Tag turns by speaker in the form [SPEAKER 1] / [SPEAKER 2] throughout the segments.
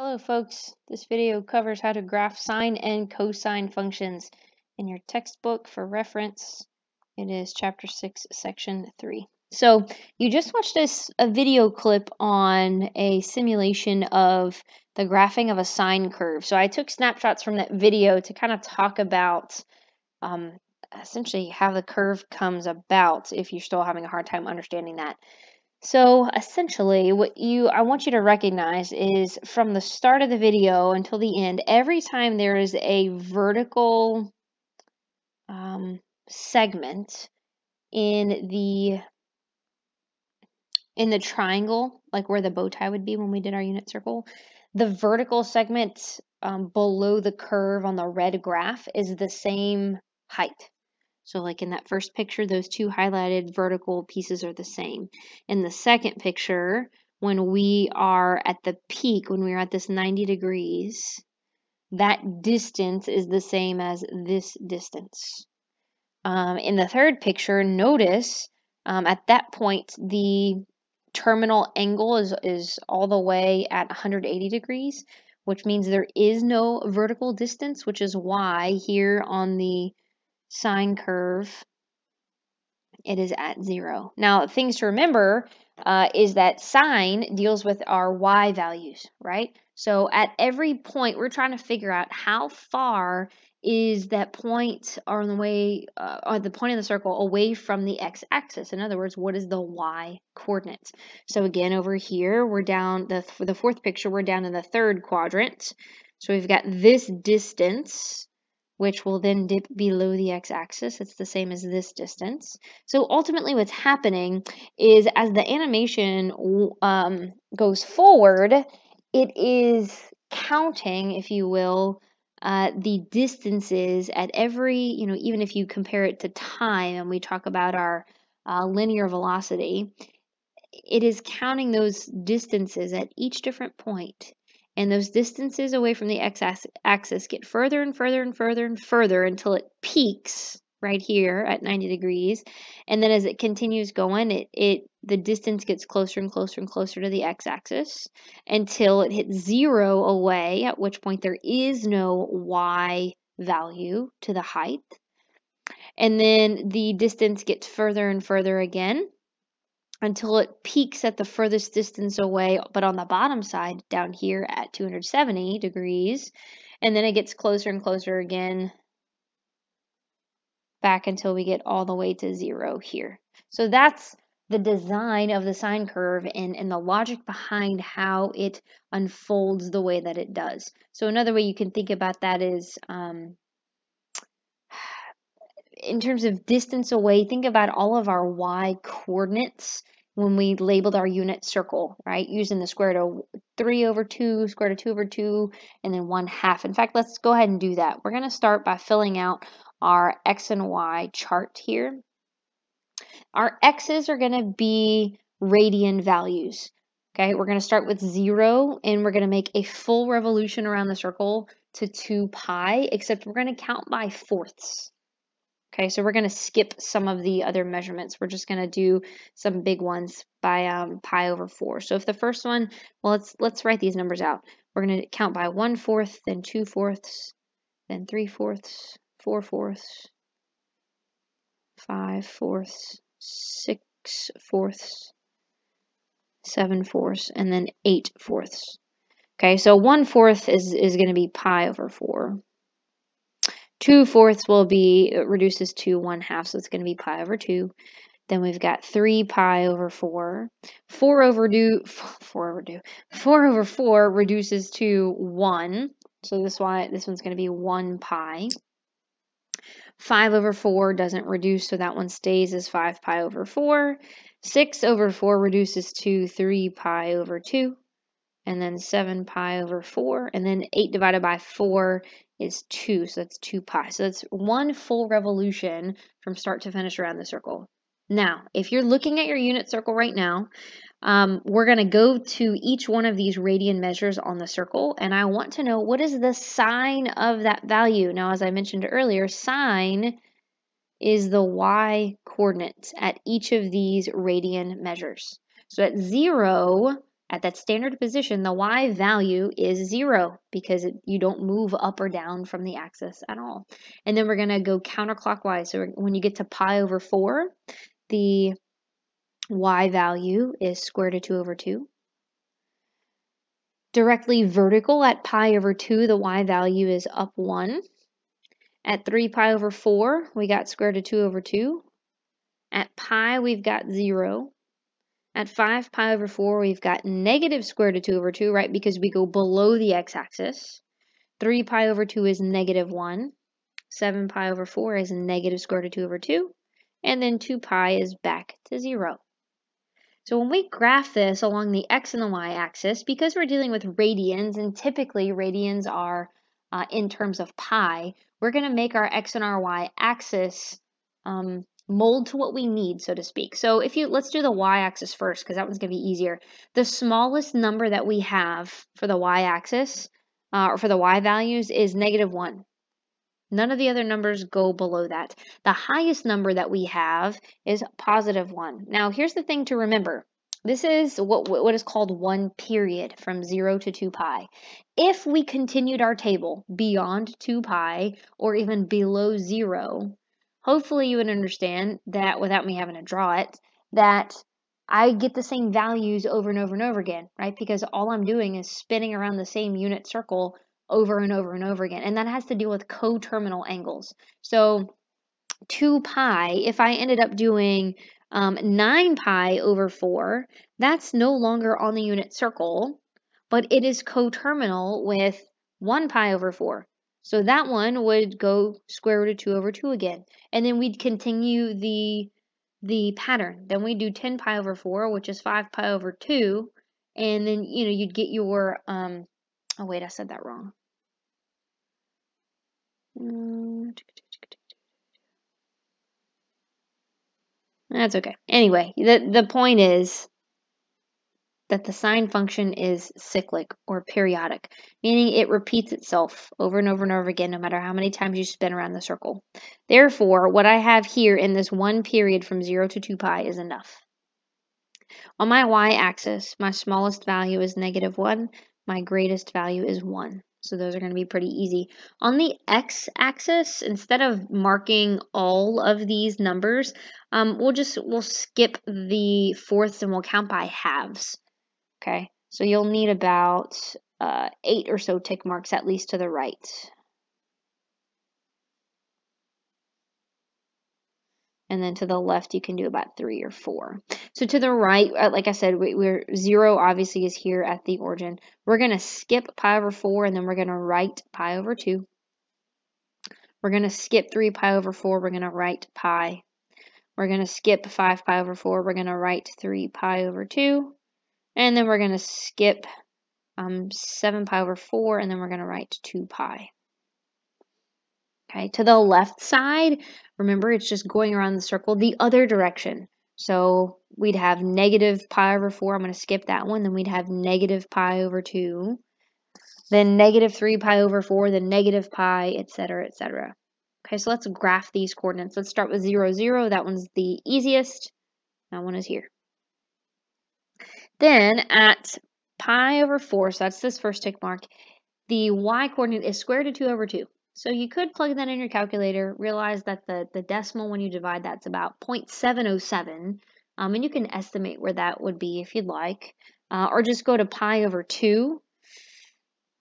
[SPEAKER 1] Hello folks, this video covers how to graph sine and cosine functions. In your textbook for reference, it is chapter 6, section 3. So you just watched a video clip on a simulation of the graphing of a sine curve. So I took snapshots from that video to kind of talk about essentially how the curve comes about if you're still having a hard time understanding that. So essentially what I want you to recognize is from the start of the video until the end, every time there is a vertical segment in the triangle, like where the bow tie would be when we did our unit circle, the vertical segment below the curve on the red graph is the same height. So like in that first picture, those two highlighted vertical pieces are the same. In the second picture, when we are at the peak, when we are at this 90 degrees, that distance is the same as this distance. In the third picture, notice at that point, the terminal angle is all the way at 180 degrees, which means there is no vertical distance, which is why here on the sine curve, it is at 0. Now, things to remember is that sine deals with our y values, right? So at every point, we're trying to figure out how far is that point on the way, or the point of the circle away from the x-axis. In other words, what is the y coordinates? So again, over here, we're down, for the fourth picture, we're down in the third quadrant. So we've got this distance, which will then dip below the x-axis. It's the same as this distance. So ultimately what's happening is as the animation goes forward, it is counting, if you will, the distances at every, even if you compare it to time and we talk about our linear velocity, it is counting those distances at each different point. And those distances away from the x-axis get further and further and further and further until it peaks right here at 90 degrees. And then as it continues going, the distance gets closer and closer and closer to the x-axis until it hits 0 away, at which point there is no y value to the height. And then the distance gets further and further again until it peaks at the furthest distance away, but on the bottom side down here at 270 degrees, and then it gets closer and closer again back until we get all the way to 0 here. So that's the design of the sine curve and the logic behind how it unfolds the way that it does. So another way you can think about that is in terms of distance away, think about all of our y coordinates when we labeled our unit circle, right? Using the square root of 3 over 2, square root of 2 over 2, and then 1/2. In fact, let's go ahead and do that. We're going to start by filling out our x and y chart here. Our x's are going to be radian values. Okay, we're going to start with 0, and we're going to make a full revolution around the circle to 2 pi, except we're going to count by fourths. Okay, so we're going to skip some of the other measurements. We're just going to do some big ones by pi over 4. So if the first one, well, let's write these numbers out. We're going to count by 1/4, then 2/4, then 3/4, 4/4, 5/4, 6/4, 7/4, and then 8/4. Okay, so 1/4 is going to be pi over 4. 2/4 will be, it reduces to 1/2, so it's going to be pi over 2. Then we've got 3 pi over 4. 4 over 4 reduces to 1, so this one's going to be 1 pi. 5 over 4 doesn't reduce, so that one stays as 5 pi over 4. 6 over 4 reduces to 3 pi over 2. And then 7 pi over 4, and then 8 divided by 4 is 2, so that's 2 pi. So that's one full revolution from start to finish around the circle. Now, if you're looking at your unit circle right now, we're going to go to each one of these radian measures on the circle, and I want to know what is the sine of that value. Now, as I mentioned earlier, sine is the y coordinates at each of these radian measures. So at 0, at that standard position, the y value is 0 because you don't move up or down from the axis at all. And then we're going to go counterclockwise. So when you get to pi over 4, the y value is square root of 2 over 2. Directly vertical at pi over 2, the y value is up 1. At 3 pi over 4, we got square root of 2 over 2. At pi, we've got 0. At 5 pi over 4, we've got negative square root of 2 over 2, right, because we go below the x-axis. 3 pi over 2 is negative 1. 7 pi over 4 is negative square root of 2 over 2. And then 2 pi is back to 0. So when we graph this along the x and the y-axis, because we're dealing with radians, and typically radians are in terms of pi, we're going to make our x and our y-axis mold to what we need, so to speak. So let's do the y-axis first, because that one's going to be easier. The smallest number that we have for the y-axis, or for the y values, is negative 1. None of the other numbers go below that. The highest number that we have is positive 1. Now, here's the thing to remember. This is what is called one period, from 0 to 2 pi. If we continued our table beyond 2 pi, or even below 0, hopefully you would understand that, without me having to draw it, that I get the same values over and over and over again, right? Because all I'm doing is spinning around the same unit circle over and over and over again. And that has to deal with coterminal angles. So 2 pi, if I ended up doing 9 pi over 4, that's no longer on the unit circle, but it is coterminal with 1 pi over 4. So that one would go square root of 2 over 2 again. And then we'd continue the pattern. Then we do 10 pi over 4, which is 5 pi over 2. And then, you'd get your, oh wait, I said that wrong. That's okay. Anyway, the point is that the sine function is cyclic or periodic, meaning it repeats itself over and over and over again, no matter how many times you spin around the circle. Therefore, what I have here in this one period from 0 to 2 pi is enough. On my y-axis, my smallest value is negative 1. My greatest value is 1. So those are going to be pretty easy. On the x-axis, instead of marking all of these numbers, we'll skip the fourths and we'll count by halves. Okay, so you'll need about 8 or so tick marks, at least to the right. And then to the left, you can do about 3 or 4. So to the right, like I said, we're 0 obviously is here at the origin. We're going to skip pi over 4, and then we're going to write pi over 2. We're going to skip 3 pi over 4. We're going to write pi. We're going to skip 5 pi over 4. We're going to write 3 pi over 2. And then we're going to skip 7 pi over 4, and then we're going to write 2 pi. Okay, to the left side, remember it's just going around the circle the other direction. So we'd have negative pi over 4. I'm going to skip that one. Then we'd have negative pi over 2. Then negative 3 pi over 4. Then negative pi, etc., etc. Okay, so let's graph these coordinates. Let's start with 0, 0. That one's the easiest. That one is here. Then at pi over 4, so that's this first tick mark, the y-coordinate is square root of 2 over 2. So you could plug that in your calculator, realize that the decimal, when you divide, that's about 0.707, and you can estimate where that would be if you'd like, or just go to pi over 2,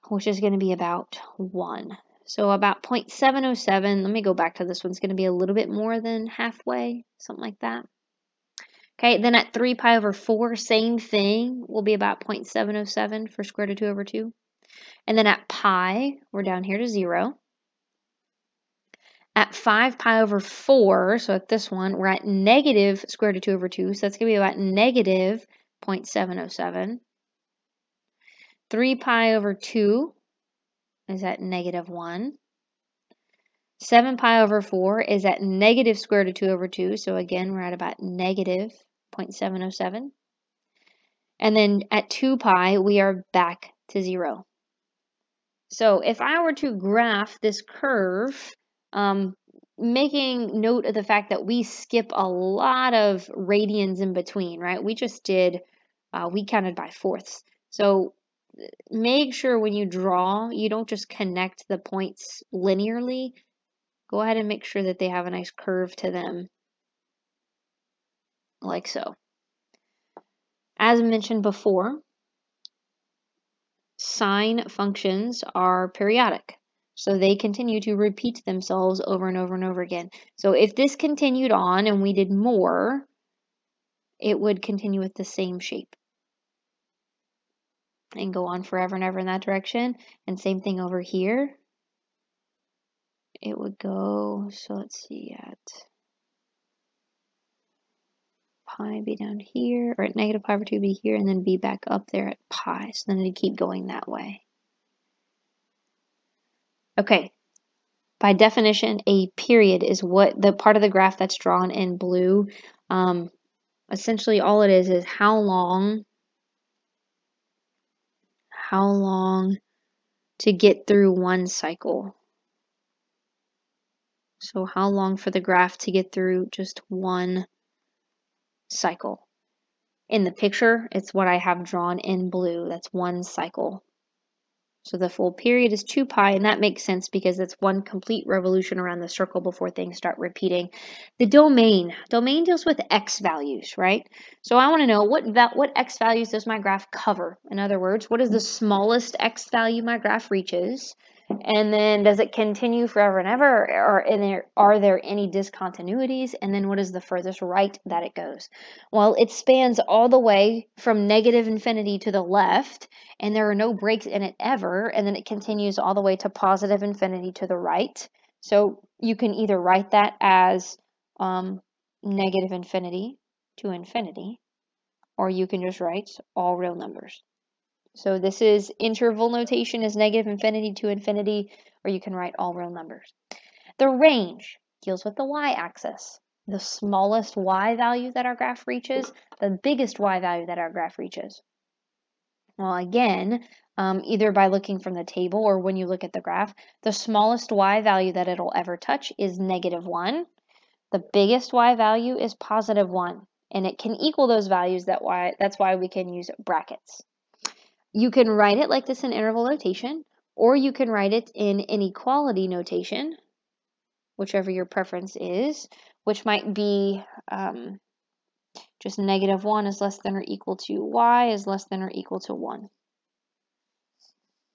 [SPEAKER 1] which is going to be about 1. So about 0.707, let me go back to this one, it's going to be a little bit more than halfway, something like that. Okay, then at 3 pi over 4, same thing, will be about 0.707 for square root of 2 over 2. And then at pi, we're down here to 0. At 5 pi over 4, so at this one, we're at negative square root of 2 over 2, so that's going to be about negative 0.707. 3 pi over 2 is at negative 1. 7 pi over 4 is at negative square root of 2 over 2, so again, we're at about negative 0.707. And then at 2 pi, we are back to 0. So if I were to graph this curve, making note of the fact that we skip a lot of radians in between, right? We just did We counted by fourths. So make sure when you draw, you don't just connect the points linearly. Go ahead and make sure that they have a nice curve to them, like so. As mentioned before, sine functions are periodic. So they continue to repeat themselves over and over and over again. So if this continued on and we did more, it would continue with the same shape and go on forever and ever in that direction. And same thing over here. It would go, so let's see, at pi be down here, or at negative pi over 2 be here, and then be back up there at pi. So then it'd keep going that way. Okay, by definition, a period is what the part of the graph that's drawn in blue. Essentially, all it is how long to get through one cycle. So how long for the graph to get through just one cycle. In the picture, it's what I have drawn in blue. That's one cycle. So the full period is 2 pi, and that makes sense because it's one complete revolution around the circle before things start repeating. The domain deals with x values, right? So I want to know what x values does my graph cover? In other words, what is the smallest x value my graph reaches? And then does it continue forever and ever, or are there any discontinuities? And then what is the furthest right that it goes? Well, it spans all the way from negative infinity to the left, and there are no breaks in it ever, and then it continues all the way to positive infinity to the right. So you can either write that as negative infinity to infinity, or you can just write all real numbers. So this is interval notation is negative infinity to infinity, or you can write all real numbers. The range deals with the y-axis. The smallest y value that our graph reaches, the biggest y value that our graph reaches. Well, again, either by looking from the table or when you look at the graph, the smallest y value that it'll ever touch is -1. The biggest y value is +1, and it can equal those values. That's why we can use brackets. You can write it like this in interval notation, or you can write it in inequality notation, whichever your preference is, which might be just -1 is less than or equal to y is less than or equal to 1.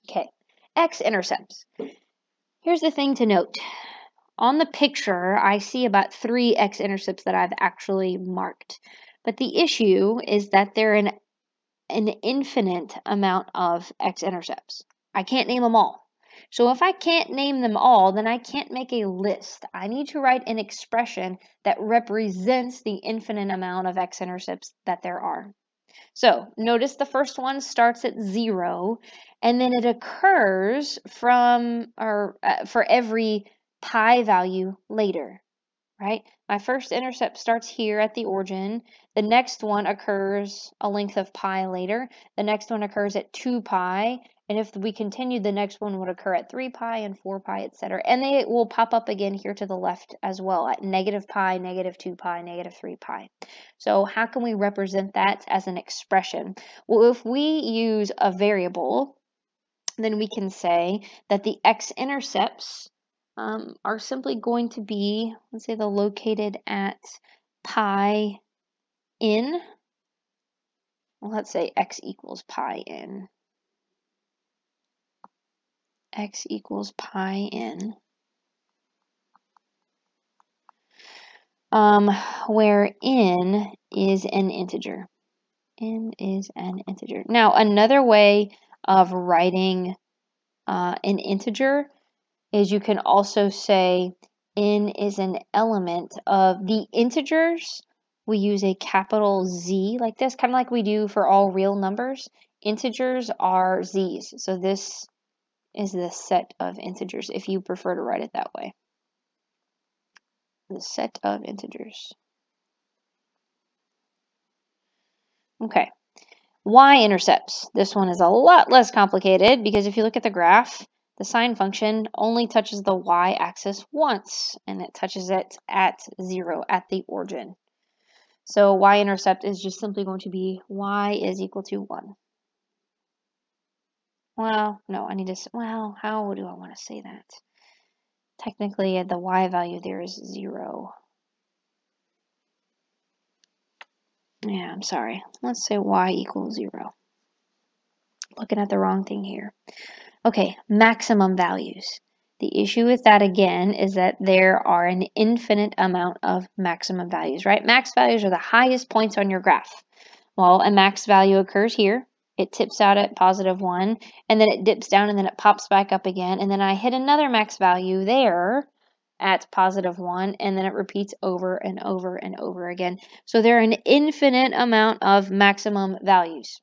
[SPEAKER 1] Okay, x-intercepts. Here's the thing to note. On the picture, I see about 3 x-intercepts that I've actually marked. But the issue is that they're an infinite amount of x-intercepts. I can't name them all. So if I can't name them all, then I can't make a list. I need to write an expression that represents the infinite amount of x-intercepts that there are. So notice the first one starts at 0, and then it occurs for every pi value later, right? My first intercept starts here at the origin. The next one occurs a length of pi later. The next one occurs at 2 pi. And if we continue, the next one would occur at 3 pi and 4 pi, etc. And they will pop up again here to the left as well at -pi, -2 pi, -3 pi. So how can we represent that as an expression? Well, if we use a variable, then we can say that the x-intercepts are simply going to be, let's say they're located at pi n. Well, let's say x equals pi n. X equals pi n. Where n is an integer. N is an integer. Now, another way of writing an integer is you can also say n is an element of the integers. We use a capital Z like this, kind of like we do for all real numbers. Integers are z's. So this is the set of integers, if you prefer to write it that way. The set of integers. Okay. Y-intercepts. This one is a lot less complicated because if you look at the graph, the sine function only touches the y-axis once, and it touches it at 0 at the origin. So y-intercept is just simply going to be y is equal to 1. Well, no, I need to, well, how do I want to say that? Technically, the y value there is 0. Yeah, I'm sorry. Let's say y equals 0. Looking at the wrong thing here. Okay, maximum values. The issue with that, again, is that there are an infinite amount of maximum values, right? Max values are the highest points on your graph. Well, a max value occurs here. It tips out at +1, and then it dips down, and then it pops back up again, and then I hit another max value there at +1, and then it repeats over and over and over again. So there are an infinite amount of maximum values.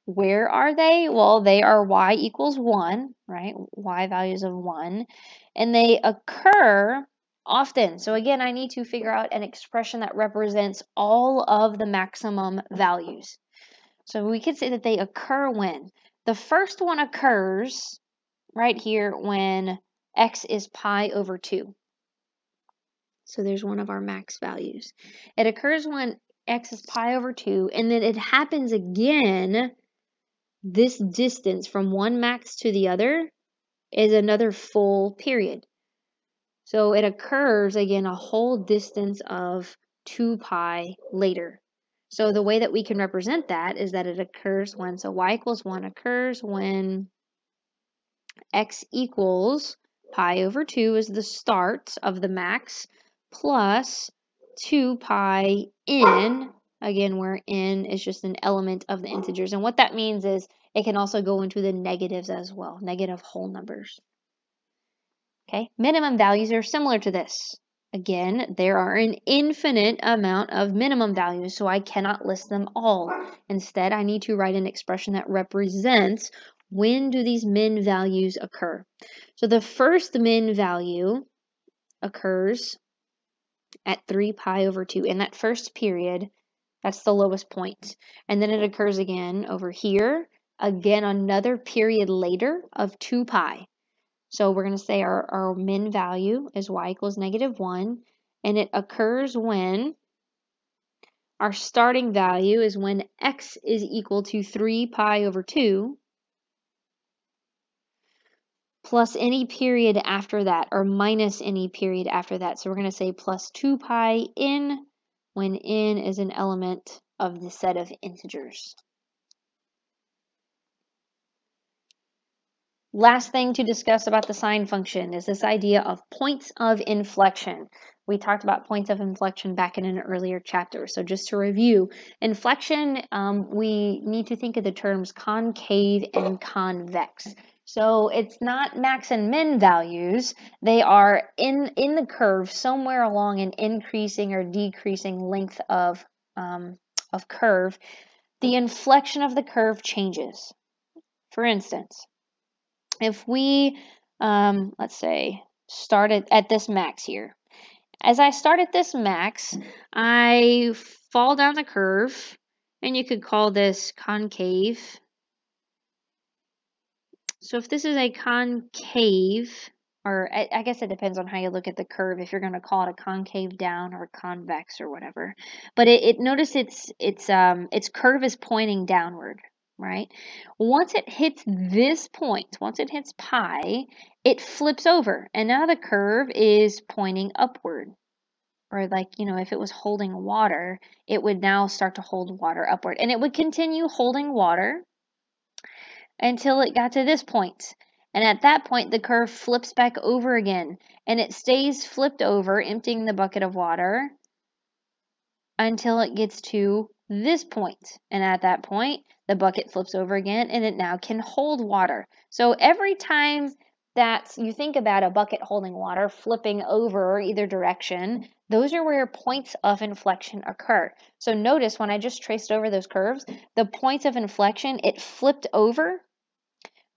[SPEAKER 1] Where are they? Well, they are y equals 1, right? Y values of 1, and they occur often. So again, I need to figure out an expression that represents all of the maximum values. So we could say that they occur when? The first one occurs right here when x is pi over 2. So there's one of our max values. It occurs when x is pi over 2, and then it happens again. This distance from one max to the other is another full period. So it occurs again a whole distance of 2 pi later. So the way that we can represent that is that it occurs when, so y equals 1 occurs when x equals pi over 2 is the start of the max, plus 2 pi n, again where n is just an element of the integers. And what that means is it can also go into the negatives as well, negative whole numbers. Okay, minimum values are similar to this. Again, there are an infinite amount of minimum values, so I cannot list them all. Instead, I need to write an expression that represents when do these min values occur. So the first min value occurs at 3 pi over 2. In that first period, that's the lowest point. And then it occurs again over here, again another period later of 2 pi. So we're going to say our min value is y equals -1, and it occurs when our starting value is when x is equal to 3 pi over 2 plus any period after that, or minus any period after that. So we're going to say plus 2 pi n when n is an element of the set of integers. Last thing to discuss about the sine function is this idea of points of inflection. We talked about points of inflection back in an earlier chapter. So just to review, inflection, we need to think of the terms concave and convex. So it's not max and min values. They are in the curve somewhere along an increasing or decreasing length of curve. The inflection of the curve changes. For instance, if we, let's say, started at this max here. As I start at this max, I fall down the curve, and you could call this concave. So if this is a concave, or I guess it depends on how you look at the curve, if you're going to call it a concave down or convex or whatever. But notice its curve is pointing downward. Right? Once it hits this point, once it hits pi, it flips over, and now the curve is pointing upward. Or like, if it was holding water, it would now start to hold water upward, and it would continue holding water until it got to this point. And at that point, the curve flips back over again, and it stays flipped over, emptying the bucket of water until it gets to this point. And at that point, the bucket flips over again, and it now can hold water. So every time that you think about a bucket holding water flipping over either direction, those are where points of inflection occur. So notice when I just traced over those curves, the points of inflection, it flipped over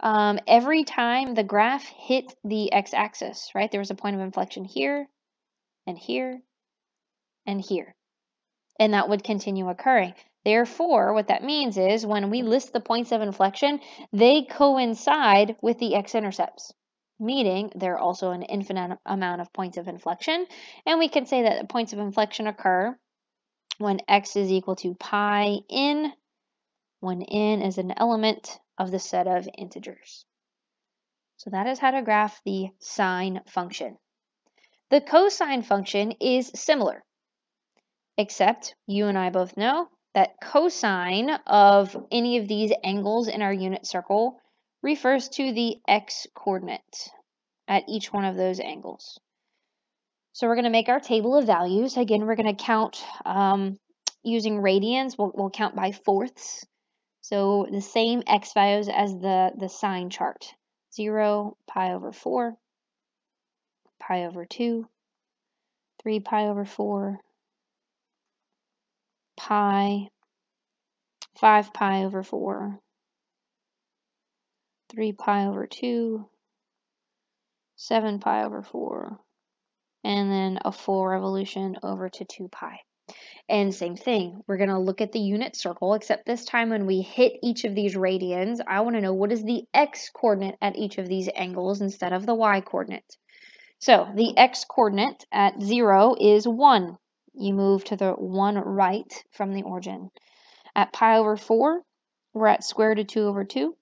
[SPEAKER 1] every time the graph hit the x-axis, right? There was a point of inflection here, and here, and here. And that would continue occurring. Therefore, what that means is when we list the points of inflection, they coincide with the x-intercepts, meaning there are also an infinite amount of points of inflection. And we can say that the points of inflection occur when x is equal to pi n, when n is an element of the set of integers. So that is how to graph the sine function. The cosine function is similar, except you and I both know that cosine of any of these angles in our unit circle refers to the x-coordinate at each one of those angles. So we're going to make our table of values. Again, we're going to count using radians. We'll count by fourths. So the same x values as the sine chart. 0, pi over 4, pi over 2, 3 pi over 4, pi, 5 pi over 4, 3 pi over 2, 7 pi over 4, and then a full revolution over to 2 pi. And same thing, we're going to look at the unit circle, except this time when we hit each of these radians, I want to know what is the x-coordinate at each of these angles instead of the y-coordinate. So the x-coordinate at 0 is 1. You move to the 1 right from the origin. At pi over 4, we're at square root of 2 over 2.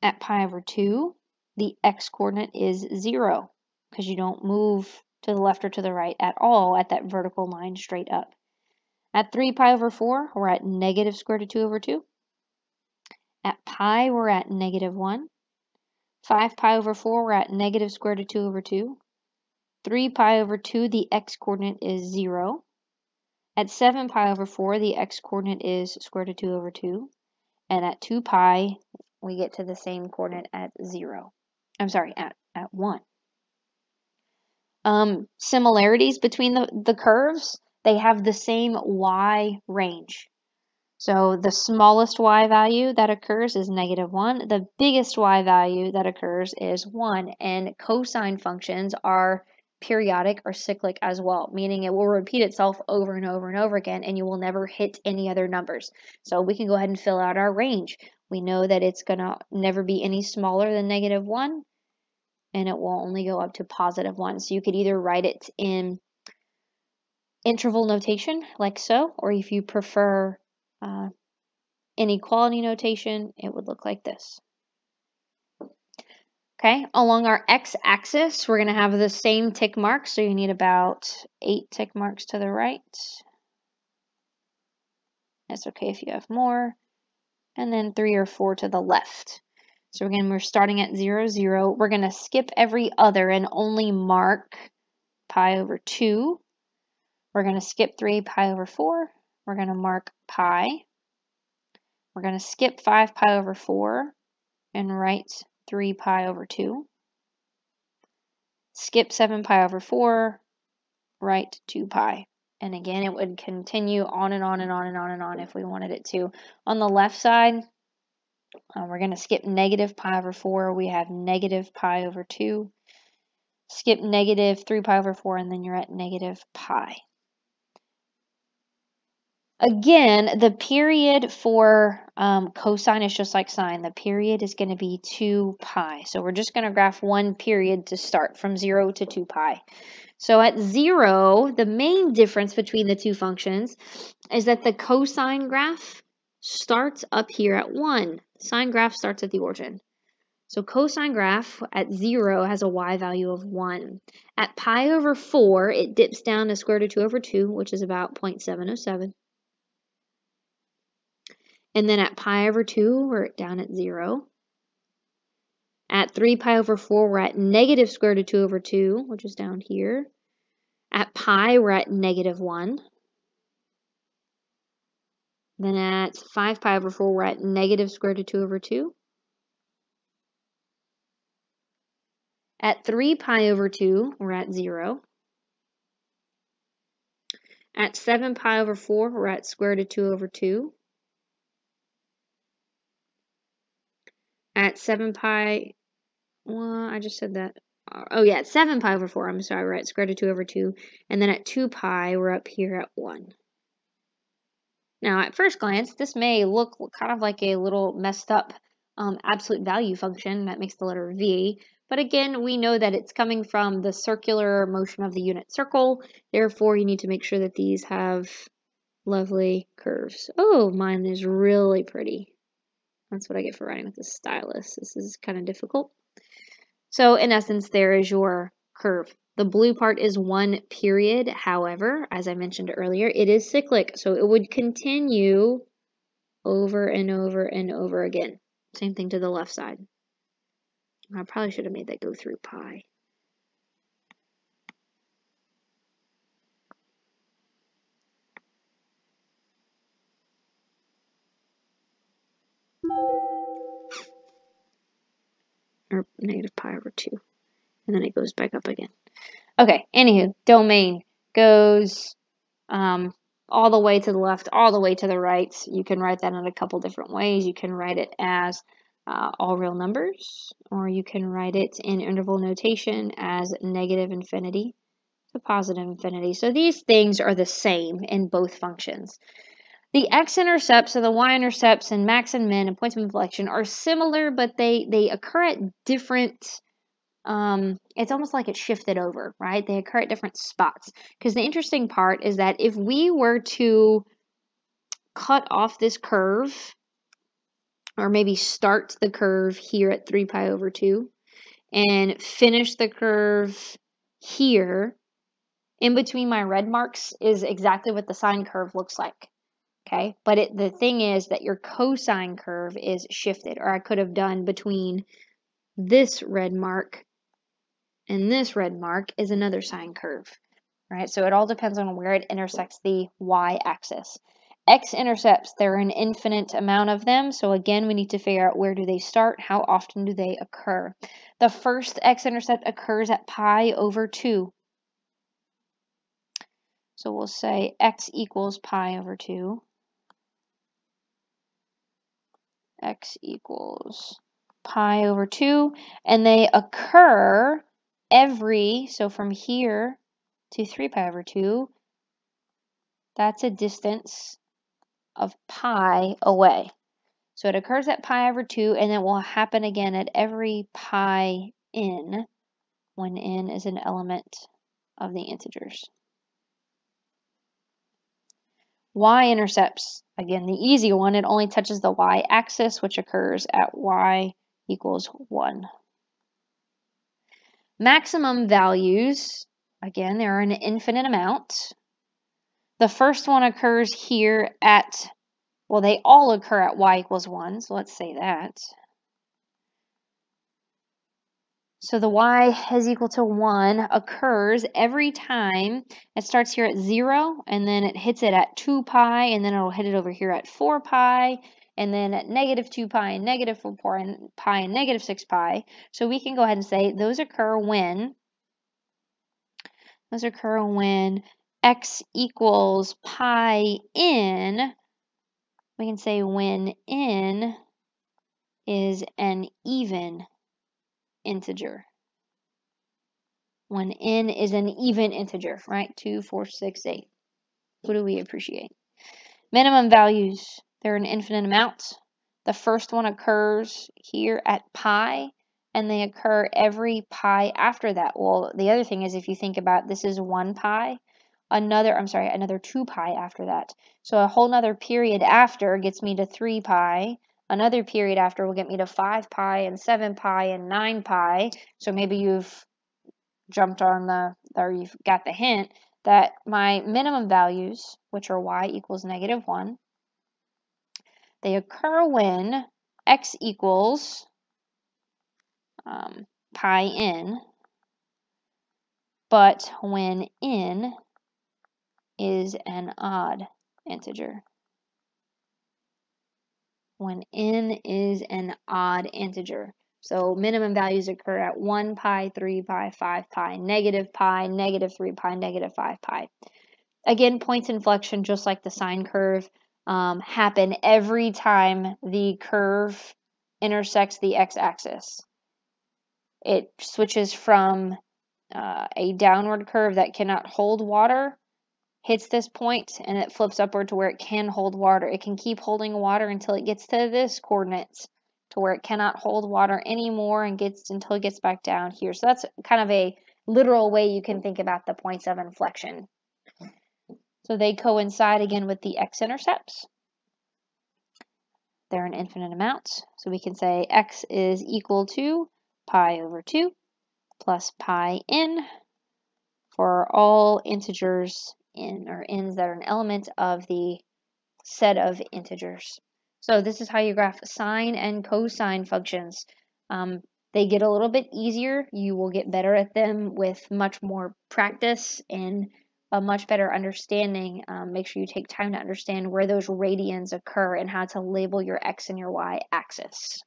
[SPEAKER 1] At pi over 2, the x-coordinate is 0 because you don't move to the left or to the right at all at that vertical line straight up. At 3 pi over 4, we're at negative square root of 2 over 2. At pi, we're at negative 1. 5 pi over 4, we're at negative square root of 2 over 2. 3 pi over 2, the x-coordinate is 0. At 7 pi over 4, the x-coordinate is square root of 2 over 2. And at 2 pi, we get to the same coordinate at 0. I'm sorry, at 1. Similarities between the curves, they have the same y range. So the smallest y value that occurs is negative 1. The biggest y value that occurs is 1. And cosine functions are periodic or cyclic as well, meaning it will repeat itself over and over and over again, and you will never hit any other numbers. So we can go ahead and fill out our range. We know that it's going to never be any smaller than negative 1, and it will only go up to positive 1. So you could either write it in interval notation, like so, or if you prefer inequality notation, it would look like this. Okay, along our x-axis, we're going to have the same tick marks, so you need about 8 tick marks to the right. That's okay if you have more. And then 3 or 4 to the left. So again, we're starting at 0, 0. We're going to skip every other and only mark pi over 2. We're going to skip 3 pi over 4. We're going to mark pi. We're going to skip 5 pi over 4 and write 3 pi over 2. Skip 7 pi over 4, write 2 pi. And again, it would continue on and on and on and on and on if we wanted it to. On the left side, we're going to skip negative pi over 4. We have negative pi over 2. Skip negative 3 pi over 4, and then you're at negative pi. Again, the period for cosine is just like sine. The period is going to be 2 pi. So we're just going to graph one period to start from 0 to 2 pi. So at 0, the main difference between the two functions is that the cosine graph starts up here at 1. Sine graph starts at the origin. So cosine graph at 0 has a y value of 1. At pi over 4, it dips down to square root of 2 over 2, which is about 0.707. And then at pi over 2, we're down at 0. At 3 pi over 4, we're at negative square root of 2 over 2, which is down here. At pi, we're at negative 1. Then at 5 pi over 4, we're at negative square root of 2 over 2. At 3 pi over 2, we're at 0. At 7 pi over 4, we're at square root of 2 over 2. At 7 pi, well, I just said that. Oh yeah, at 7 pi over 4, I'm sorry, we're at square root of 2 over 2. And then at 2 pi, we're up here at 1. Now, at first glance, this may look kind of like a little messed up absolute value function that makes the letter V, But again, we know that it's coming from the circular motion of the unit circle. Therefore, you need to make sure that these have lovely curves. Oh, mine is really pretty. That's what I get for writing with the stylus. This is kind of difficult. So in essence, there is your curve. The blue part is one period. However, as I mentioned earlier, it is cyclic. So it would continue over and over and over again. Same thing to the left side. I probably should have made that go through pi. Or negative pi over 2. And then it goes back up again. Okay, anywho, domain goes all the way to the left, all the way to the right. You can write that in a couple different ways. You can write it as all real numbers, or you can write it in interval notation as negative infinity to positive infinity. So these things are the same in both functions. The x-intercepts and the y-intercepts and max and min and points of inflection are similar, but they occur at different, it's almost like it's shifted over, right? They occur at different spots. Because the interesting part is that if we were to cut off this curve, or maybe start the curve here at 3 pi over 2, and finish the curve here, in between my red marks is exactly what the sine curve looks like. Okay, but the thing is that your cosine curve is shifted, or I could have done between this red mark and this red mark is another sine curve, right? So it all depends on where it intersects the y-axis. X-intercepts, there are an infinite amount of them, so again, we need to figure out where do they start, how often do they occur. The first x-intercept occurs at pi over 2. So we'll say x equals pi over 2. X equals pi over 2, and they occur so from here to 3 pi over 2, that's a distance of pi away. So it occurs at pi over 2, and it will happen again at every pi n, when n is an element of the integers. Y-intercepts, again, the easy one, it only touches the y-axis, which occurs at y equals 1. Maximum values, again, there are an infinite amount. The first one occurs here at, well, they all occur at y equals 1, so let's say that. So the y is equal to 1 occurs every time. It starts here at 0, and then it hits it at 2 pi, and then it'll hit it over here at 4 pi, and then at negative 2 pi, and negative 4 pi, and negative 6 pi. So we can go ahead and say those occur when x equals pi n. We can say when n is an even integer. When n is an even integer, right? 2, 4, 6, 8. What do we appreciate? Minimum values, they're an infinite amount. The first one occurs here at pi, and they occur every pi after that. Well, the other thing is, if you think about this is 1 pi, another 2 pi after that. So a whole nother period after gets me to 3 pi. Another period after will get me to 5 pi and 7 pi and 9 pi. So maybe you've jumped on or you've got the hint that my minimum values, which are y equals negative 1, they occur when x equals pi n, but when n is an odd integer. When n is an odd integer. So minimum values occur at 1 pi, 3 pi, 5 pi, negative 3 pi, negative 5 pi. Again, points inflection, just like the sine curve, happen every time the curve intersects the x-axis. It switches from a downward curve that cannot hold water, hits this point, and it flips upward to where it can hold water. It can keep holding water until it gets to this coordinate, to where it cannot hold water anymore and gets until it gets back down here. So that's kind of a literal way you can think about the points of inflection. So they coincide again with the x-intercepts. They're an infinite amount. So we can say x is equal to pi over 2 plus pi n for all integers in, or n's that are an element of the set of integers. So this is how you graph sine and cosine functions. They get a little bit easier. You will get better at them with much more practice and a much better understanding. Make sure you take time to understand where those radians occur and how to label your x and your y axis.